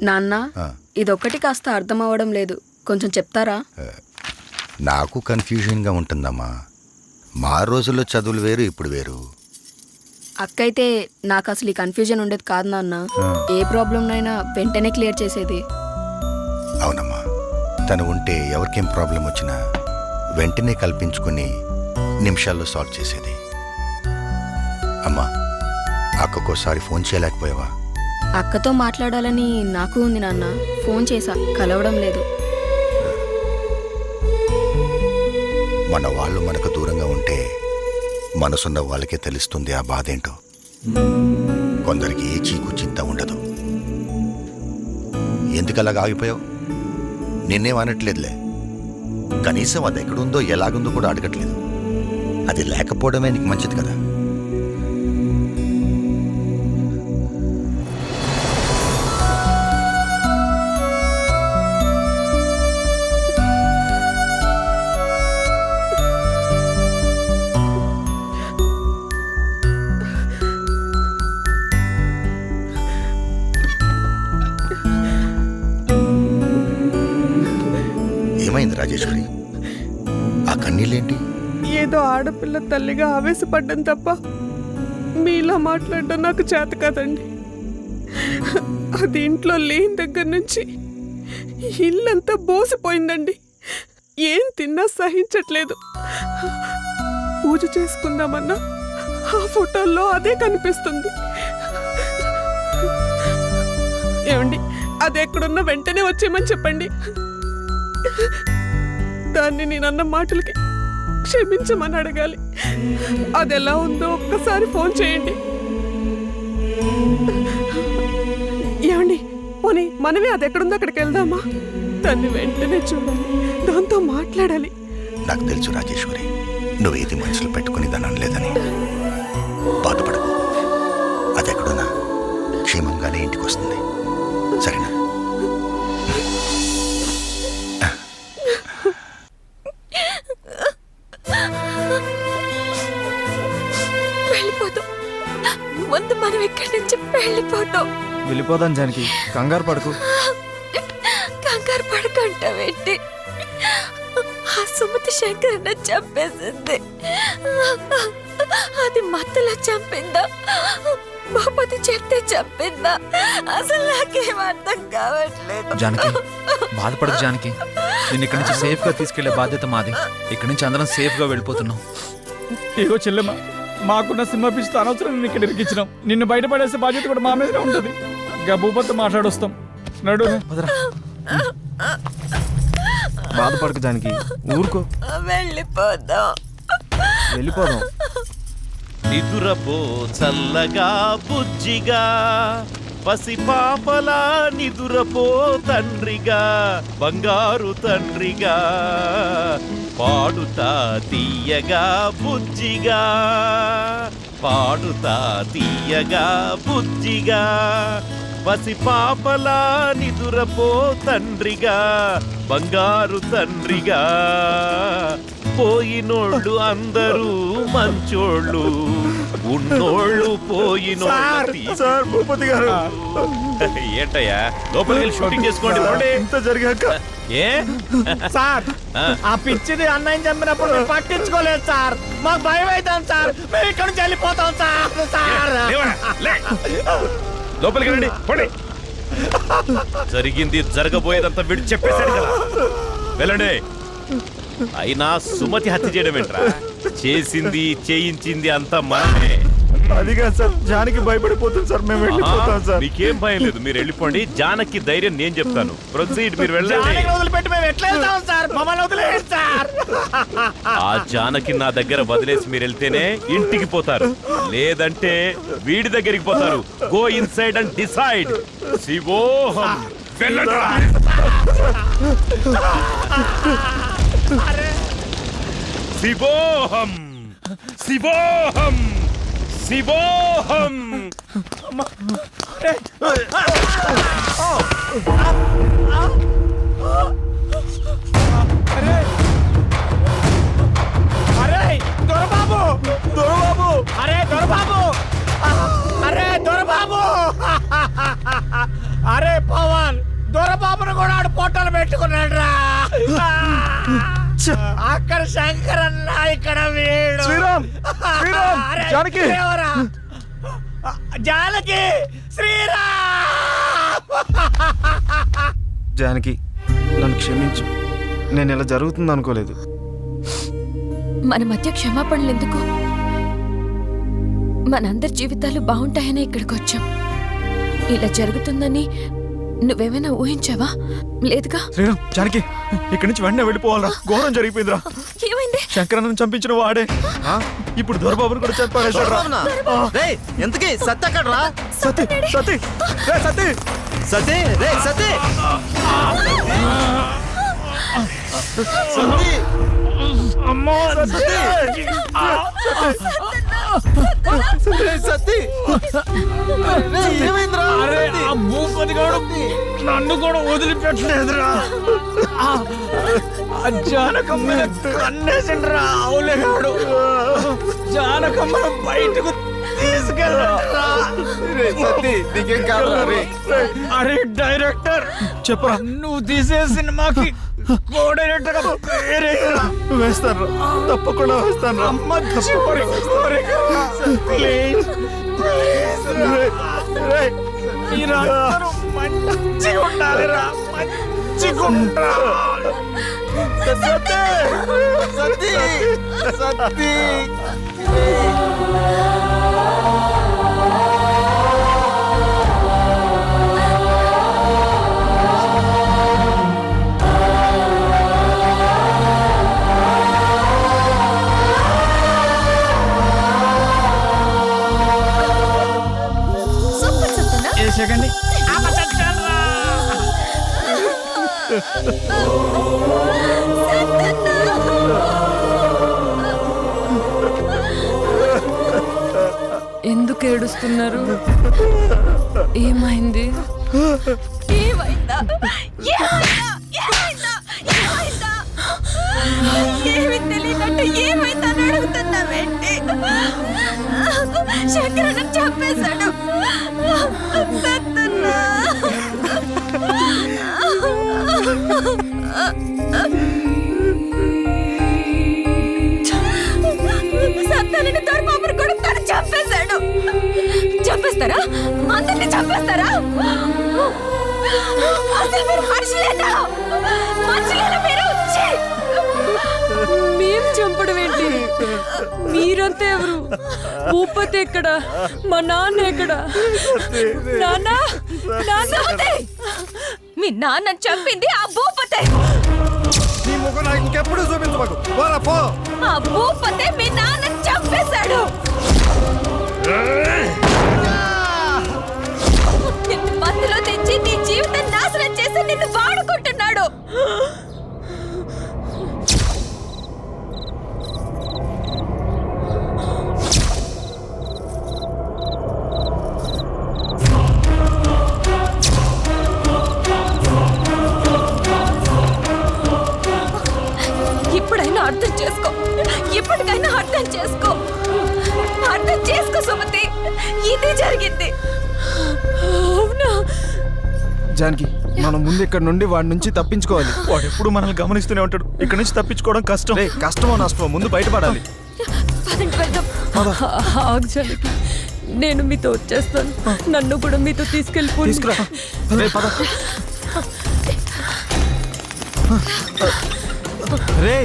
నాన్న ఇదొక్కటి కాస్త అర్థం అవ్వడం లేదు, కొంచెం చెప్తారా? నాకు కన్ఫ్యూజన్గా ఉంటుందమ్మా. మా రోజుల్లో చదువులు వేరు, ఇప్పుడు వేరు. అక్కయితే నాకు అసలు ఈ కన్ఫ్యూజన్ ఉండేది కాదు నాన్న. ఏ ప్రాబ్లంనైనా వెంటనే క్లియర్ చేసేది. అవునమ్మా, తను ఉంటే ఎవరికేం ప్రాబ్లం వచ్చినా వెంటనే కల్పించుకుని నిమిషాల్లో సాల్వ్ చేసేది. అమ్మా, అక్కకోసారి ఫోన్ చేయలేకపోయావా? అక్కతో మాట్లాడాలని నాకు ఉంది నాన్న, ఫోన్ చేశా, కలవడం లేదు. మన వాళ్ళు మనకు దూరంగా ఉంటే మనసున్న వాళ్ళకే తెలుస్తుంది ఆ బాధ ఏంటో. కొందరికి ఏ చీకు చింత ఉండదు. ఎందుకలాగా ఆగిపోయావు? నిన్నేం అనట్లేదులే, కనీసం అది ఎక్కడుందో ఎలాగుందో కూడా అడగట్లేదు. అది లేకపోవడమే నీకు మంచిది కదా. ఏమైంది రాజేశ్వరి? ఆ కన్నీళ్ళేంటి? ఏదో ఆడపిల్ల తల్లిగా ఆవేశపడ్డం తప్ప మీలా మాట్లాడడం నాకు చేత కాదండి. అది ఇంట్లో లేని దగ్గర నుంచి ఇల్లంతా బోసిపోయిందండి. ఏం తిన్నా సహించట్లేదు. పూజ చేసుకుందామన్నా ఆ ఫోటోల్లో అదే కనిపిస్తుంది. ఏమండి, అది ఎక్కడున్నా వెంటనే వచ్చేయమని చెప్పండి. దాన్ని నేనన్న మాటలకి క్షమించమని అడగాలి. అది ఎలా ఉందో ఒక్కసారి ఫోన్ చేయండి. ఏమండి, పోనీ మనమే అది ఎక్కడుందో అక్కడికి వెళ్దామా? దాన్ని వెంటనే చూడాలి, దాంతో మాట్లాడాలి. నాకు తెలుసు రాజేశ్వరి, నువ్వేది మనసులో పెట్టుకుని దాన్ని అనలేదని. బాధపడకు, అది ఎక్కడున్నా క్షేమంగానే ఇంటికి వస్తుంది, సరేనా? ముందు మనం ఇక్కడి నుంచి వెళ్ళిపోదాం జానకి, కంగారు పడకు. కంగారు పడకంటావేంటి? ఆ సుమతి శంకరన్న చంపేసింది. అది మత్తులో చంపిందా, భూపతి చెప్తే చంపిందా? అసలు నాకేం అర్థం కావట్లేదు. జానకి, బాధపడకు జానకి. నేను ఇక్కడి నుంచి సేఫ్ గా తీసుకెళ్లే బాధ్యత మాది. ఇక్కడి నుంచి అందరం సేఫ్ గా వెళ్ళిపోతున్నాం. ఇగో చెల్లెమ్మ, మాకున్న సింహ పిచ్చితో అనవసరం నిన్ను ఇక్కడ ఇరికించినాం. నిన్ను బయటపడేసే బాధ్యత కూడా మా మీదనే ఉంటుంది. ఇంకా భూపతితో మాట్లాడొస్తాం. నడు. బాధపడకు జానకి, ఊరుకో. వెళ్ళిపోదాం. నిదురపో చల్లగా బుజ్జిగా, పసిపాపలా నిదురపో తండ్రిగా, బంగారు తండ్రిగా, పాడుతా తీయగా బుజ్జిగా, పాడుతా తీయగా బుజ్జిగా, పసిపాపలా నిదురపో తండ్రిగా, బంగారు తండ్రిగా. పోయినోళ్ళు అందరూ మంచోళ్ళు, ఉన్నోళ్ళు పోయినోళ్ళు. భూపతి గారు, ఏంటయ్యా లోపలికి వెళ్ళి షూటింగ్ చేసుకోండి. ఇంత జరిగాక ఏ సార్, ఆ పిచ్చిది అన్నయ్య చంపినప్పుడు మేము పట్టించుకోలేదు సార్. మాకు భయం అవుతాం సార్. మేము ఇక్కడ నుంచి వెళ్ళిపోతాం సార్. లోపలికి రండి, పోండి. జరిగింది జరగబోయేదంతా వీడు చెప్పేశాడు కదా, వెళ్ళండి. అయినా సుమతి హత్య చేయడం ఏంట్రా? చేసింది చేయించింది అంతా మనమే. అదిగా సార్, జానకి భయపడిపోతుంది సార్. మేము వెళ్ళిపోతాం సార్. మీకేం భయం లేదు, మీరు వెళ్ళిపోండి. జానకి ధైర్యం నేను చెప్తాను. ప్రొసీడ్, మీరు వెళ్ళండి. వదిలిపెట్టి మేము ఎట్లా వెళ్తాం సార్? మమ్మల్ని వదిలేయండి సార్. ఆ జానకి నా దగ్గర వదిలేసి మీరు వెళ్తేనే ఇంటికి పోతారు, లేదంటే వీడి దగ్గరికి పోతారు. Go inside and decide. శివోహం. వెళ్ళండి. శివోహం, శివోహం, శివోహం. అరే దొరబాబు, దొరబాబు, అరే దొరబాబు, అరే దొరబాబు, అరే పవన్, పొట్టలు పెట్టుకున్నాడు రా. అక్కడ శంకర్ అన్న, ఇక్కడ వీడు. శ్రీరామ్! శ్రీరామ్! అరే, జానకి! ఎవరా? జానకి! శ్రీరామ్! జానకి, నన్ను క్షమించు. నేను ఇలా జరుగుతుంది అనుకోలేదు. మన మధ్య క్షమాపణలు ఎందుకు? మనందరి జీవితాలు బాగుంటాయని ఇక్కడికి వచ్చాం. ఇలా జరుగుతుందని నువ్వేమైనా ఊహించావా? లేదుగా. శ్రీరామ్, జానకి, ఇక్కడి నుంచి వెంటనే వెళ్ళిపోవాలరా. ఘోరం జరిగిపోయిందిరా. ఏమైంది? శంకరన్నను చంపించిన వాడే ఇప్పుడు దొరబాబుని కూడా చంపేశాడు. ఎంతకీ సత్య అక్కడ రా. సతీ సతీ రే సతీ సతీ రే సతీ సతీ అమ్మో సతీ సతీ ఏమైందిరా? అరే ఆ భూపతి గాడు నన్ను కూడా వదిలిపెట్టలేదురా. ఆ జానకమ్మ కన్నేసిండ్రా అవులేగాడు. జానకమ్మను బయటకు తీసుకెళ్ళరా. సతీ నీకేం కావాలి? అరే డైరెక్టర్ చెప్పరా, నువ్వు తీసే సినిమాకి కో డైరెక్టర్ గా పేరేరా. వేస్తాను, తప్పకుండా వేస్తాను. ప్లీజ్ మీరందరూ మంచిగా ఉండాలిరా, మంచిగా ఉండాలి. సతీ సతీ సతీ సూపర్ సత్తనా? వేసేకండి. ఎందుకు ఏడుస్తున్నారు? ఏమైంది? ఏమైందా? ఏమైందా? ఏమైందా? ఏమైందా? ఏమీ తెలియనట్టు ఏమైందని అడుగుతున్నావేంటి? శంకరన్న చంపేశాడు. సత్తన్నా. సత్తాలని దొరబాబుని కూడా తను చంపేశాడు. చంపేస్తారా? అందరినీ చంపేస్తారా? అసలు మీరు మనుషులేనా? మనుషులేనా మీరు? ఛీ! మేం చంపడం ఏంటి? మీరంతా ఎవరు? భూపతి ఎక్కడ? మా నాన్న ఎక్కడ? నాన్న, సత్తే! మీ నాన్న చంపింది ఆ భూపతే. నీ ముఖం నాకు ఇంకెప్పుడు చూపించబాకు. పోరా పో. ఆ భూపతే మీ నాన్న చంపేశాడు. నిన్ను మత్తులో తెచ్చి నీ జీవితం నాశనం చేసి నిన్ను వాడుకుంటున్నాడు. ఇప్పుడైనా అర్థం చేసుకో. ఇప్పటికైనా అర్థం చేసుకో. అర్థం చేసుకో సుమతి. ఇది జరిగింది. అవునా? జానకి, మనం ముందు ఇక్కడ నుండి వాడి నుంచి తప్పించుకోవాలి. వాడు ఎప్పుడు మనల్ని గమనిస్తూనే ఉంటాడు. ఇక్కడ నుంచి తప్పించుకోవడం కష్టం. కష్టమో నష్టమో ముందు బయటపడాలి. పదండి వెళ్దాం. ఆగు జానకి, నేను మీతో వచ్చేస్తాను. నన్ను కూడా మీతో తీసుకెళ్ళిపోయి తీసుకురా. రే పద. రే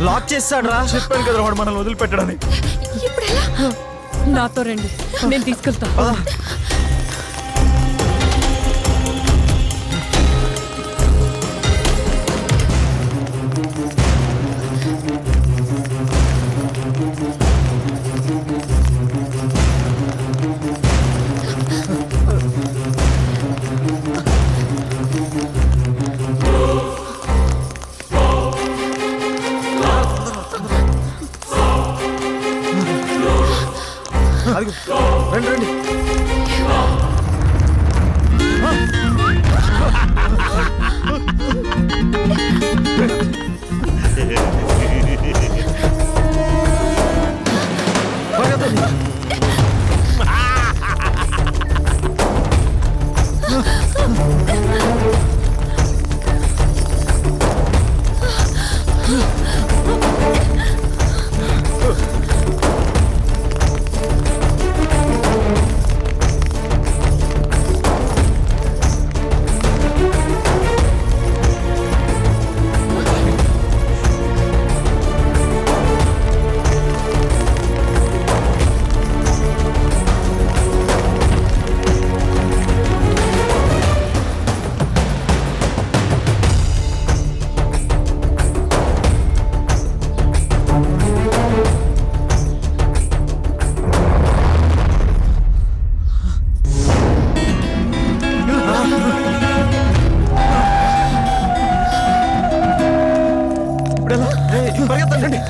లాక్ చేస్తాడు రా. చెప్పాను కదా వాడు మనల్ని వదిలిపెట్టడని. ఇప్పుడెలా? నాతో రండి, నేను తీసుకెళ్తా. రండి రండి. పరిగెత్తండి.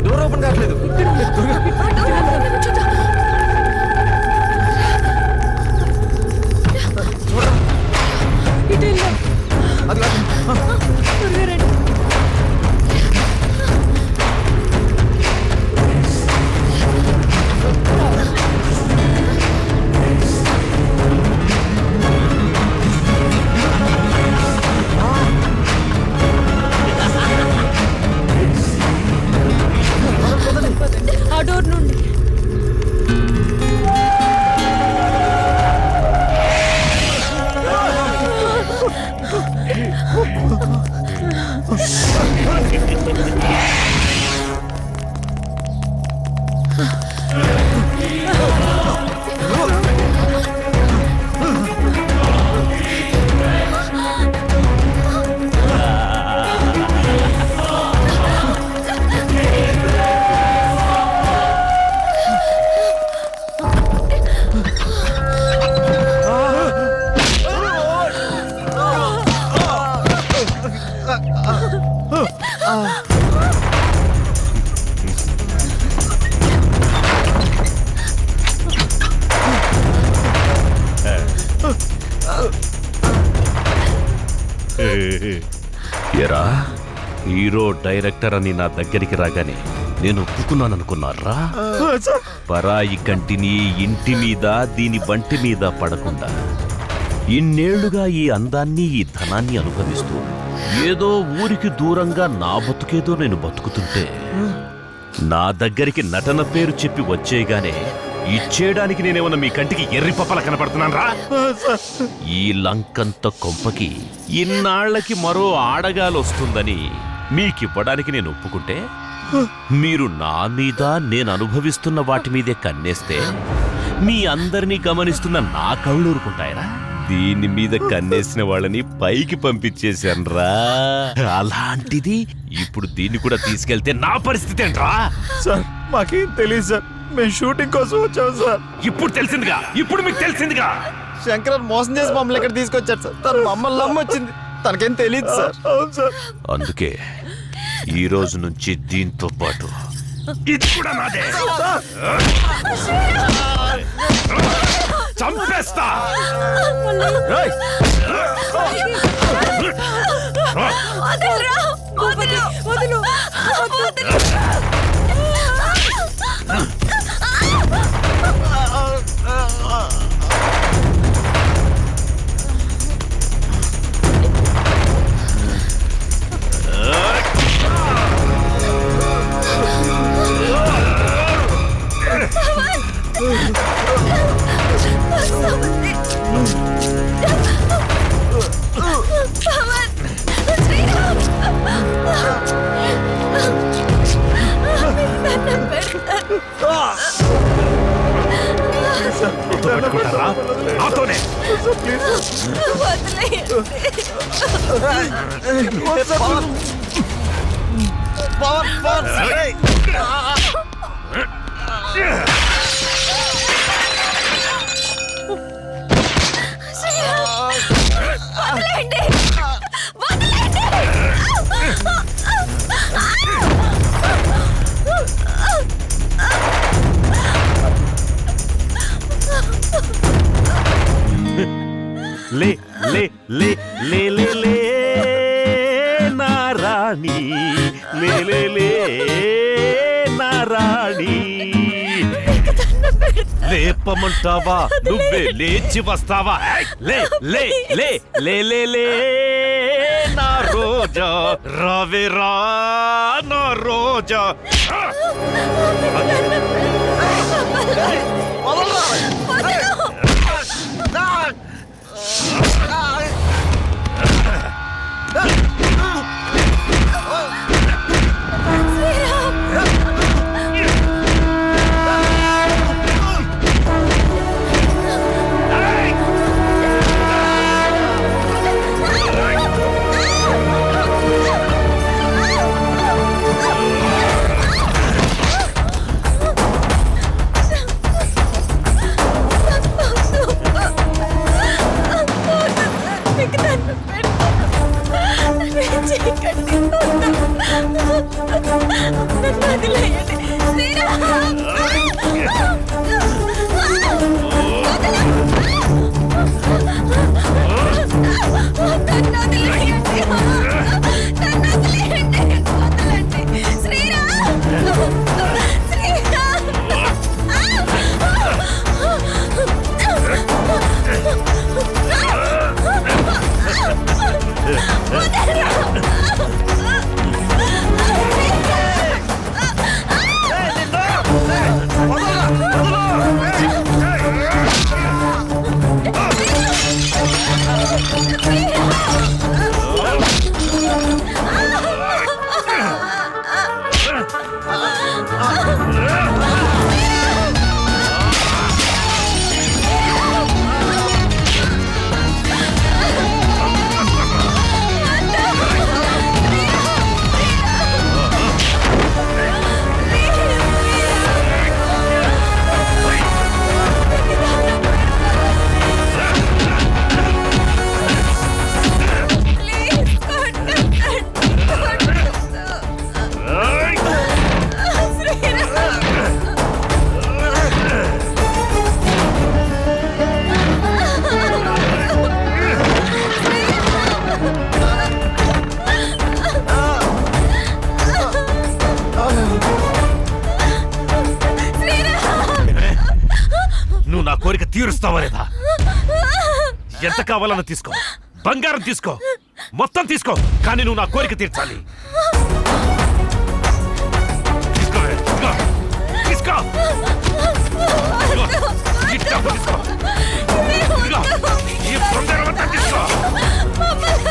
డోర్ ఓపెన్ కావట్లేదు. ఇటు వెళ్ళు. అది కాదు. త్వరగా రండి. ఆ డోర్ నుండి ఎరా హీరో డైరెక్టర్ అని నా దగ్గరికి రాగానే నేను ఒప్పుకున్నాను అనుకున్నారా? పరాయి కంటిని ఇంటి మీద దీని బంటి మీద పడకుండా ఇన్నేళ్లుగా ఈ అందాన్ని ఈ ధనాన్ని అనుభవిస్తూ ఏదో ఊరికి దూరంగా నా బతుకేదో నేను బతుకుతుంటే నా దగ్గరికి నటన పేరు చెప్పి వచ్చేయగానే ఇచ్చేయడానికి నేనేమన్నా మీ కంటికి ఎర్రి పప్పల కనపడుతున్నాను రా? ఈ లంకంత కొంపకి ఇన్నాళ్లకి మరో ఆడగాలొస్తుందని మీకివ్వడానికి నేను ఒప్పుకుంటే మీరు నా మీద నేను అనుభవిస్తున్న వాటి మీదే కన్నేస్తే మీ అందరినీ గమనిస్తున్న నా కళ్ళు ఊరుకుంటాయరా? దీని మీద కన్నేసిన వాళ్ళని పైకి పంపించేశాన్రా. అలాంటిది ఇప్పుడు దీన్ని కూడా తీసుకెళ్తే నా పరిస్థితి ఏంట్రా? సార్ మాకేం తెలియదు సార్, మేము షూటింగ్ కోసం వచ్చాము సార్. ఇప్పుడు తెలిసిందిగా, ఇప్పుడు మీకు తెలిసిందిగా. శంకరన్ మోసం చేసి మమ్మల్ని ఇక్కడ తీసుకొచ్చారు సార్. తను మమ్మల్ని నమ్మొచ్చింది, తనకేం తెలియదు సార్. అవును సార్. అందుకే ఈ రోజు నుంచి దీంతో పాటు ఇది కూడా నాదే. చంపేస్తా. వదులు. పెట్టుకుంటారా? నాతోనే. రాణి లేపమంటావా నువ్వే లేచి వస్తావా లే లే లే లే లే లే నా రోజా రావే రా నా రోజా నువ్వు నా కోరిక తీరుస్తావా లేదా ఎంత కావాలన్నా తీసుకో బంగారం తీసుకో మొత్తం తీసుకో కానీ నువ్వు నా కోరిక తీర్చాలి తీసుకో ఈ డబ్బు తీసుకో ఈ బంగారం అంతా తీసుకో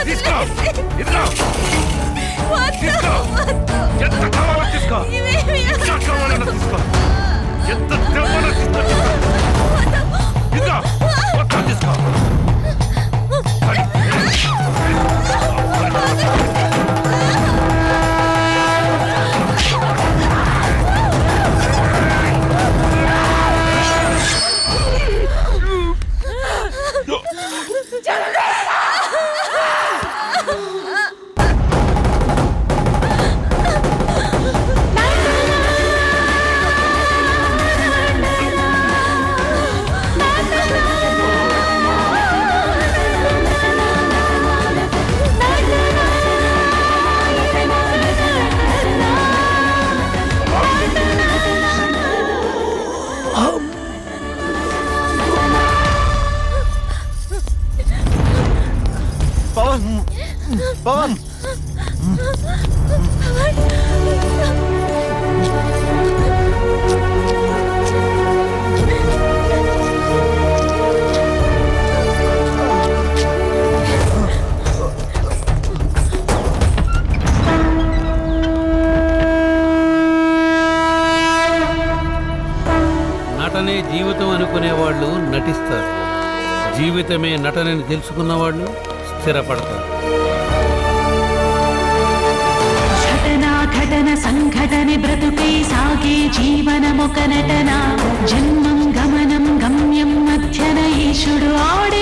తీసుకో ఇదిగో తీసుకో ఎంత కావాలో తీసుకో ఎంత కావాలన్నా తీసుకో ఎంత కావాలో తీసుకో ఇదిగో మొత్తం తీసుకో పవన్ నటనే జీవితం అనుకునేవాళ్ళు నటిస్తారు, జీవితమే నటనని తెలుసుకున్న వాళ్ళు స్థిరపడతారు. ఘటన సంఘటన బ్రతుకై సాగే జీవనమొక నటన, జన్మం గమనం గమ్యం మధ్యన ఈశుడు ఆడే